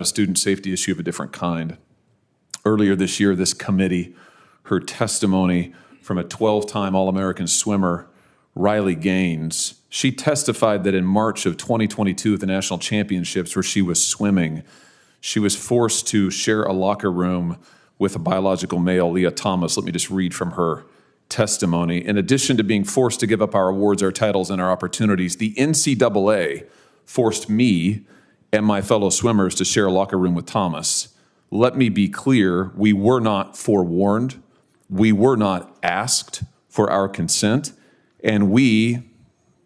a student safety issue of a different kind. Earlier this year, this committee heard testimony from a 12-time All-American swimmer, Riley Gaines. She testified that in March of 2022 at the national championships where she was swimming, she was forced to share a locker room with a biological male, Leah Thomas. Let me just read from her testimony. In addition to being forced to give up our awards, our titles, and our opportunities, the NCAA forced me and my fellow swimmers to share a locker room with Thomas. Let me be clear, we were not forewarned, we were not asked for our consent, and we,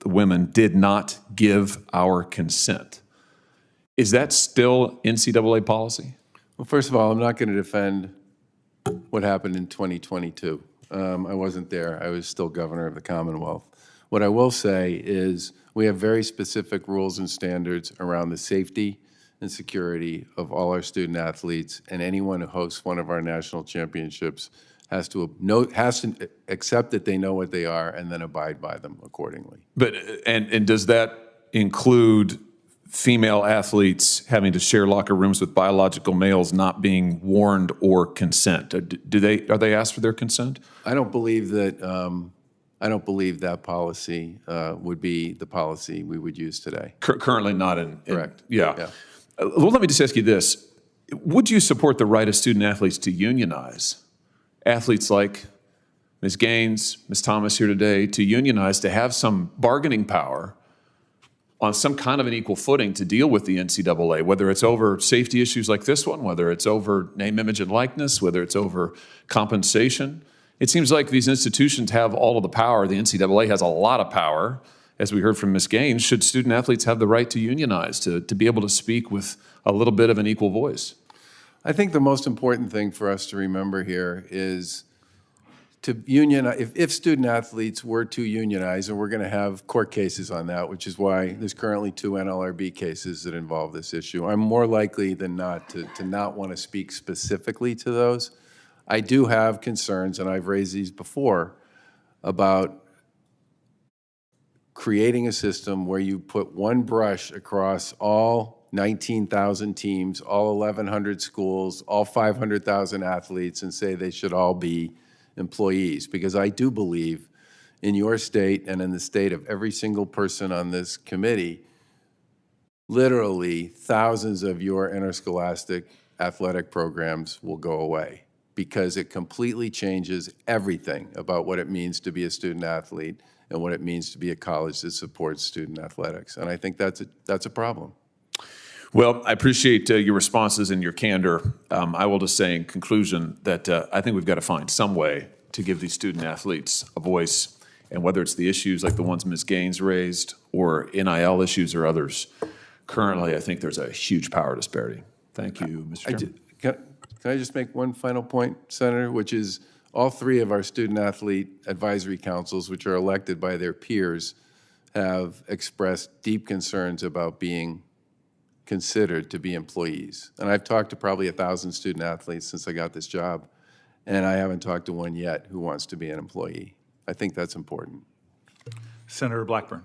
the women, did not give our consent. Is that still NCAA policy? Well, first of all, I'm not going to defend what happened in 2022. I wasn't there. I was still governor of the Commonwealth. What I will say is we have very specific rules and standards around the safety and security of all our student athletes, and anyone who hosts one of our national championships has to accept that they know what they are and then abide by them accordingly. But and does that include female athletes having to share locker rooms with biological males, not being warned or consent? Are they asked for their consent? I don't believe that. I don't believe that policy would be the policy we would use today. Currently not in Correct. Yeah. Well, let me just ask you this. Would you support the right of student athletes to unionize? Athletes like Ms. Gaines, Ms. Thomas here today, to unionize, to have some bargaining power on some kind of an equal footing to deal with the NCAA, whether it's over safety issues like this one, whether it's over name, image, and likeness, whether it's over compensation. It seems like these institutions have all of the power. The NCAA has a lot of power. As we heard from Ms. Gaines, should student athletes have the right to unionize, to be able to speak with a little bit of an equal voice? I think the most important thing for us to remember here is to unionize. If student athletes were to unionize, and we're going to have court cases on that, which is why there's currently 2 NLRB cases that involve this issue, I'm more likely than not to not want to speak specifically to those. I do have concerns, and I've raised these before, about creating a system where you put one brush across all 19,000 teams, all 1,100 schools, all 500,000 athletes, and say they should all be employees. Because I do believe in your state and in the state of every single person on this committee, literally thousands of your interscholastic athletic programs will go away, because it completely changes everything about what it means to be a student athlete and what it means to be a college that supports student athletics. And I think that's a problem. Well, I appreciate your responses and your candor. I will just say in conclusion that I think we've got to find some way to give these student athletes a voice, and whether it's the issues like the ones Ms. Gaines raised or NIL issues or others, currently I think there's a huge power disparity. Thank you, Mr. Chairman. Can I just make one final point, Senator, which is all 3 of our student athlete advisory councils, which are elected by their peers, have expressed deep concerns about being considered to be employees. And I've talked to probably 1,000 student athletes since I got this job, and I haven't talked to one yet who wants to be an employee. I think that's important. Senator Blackburn.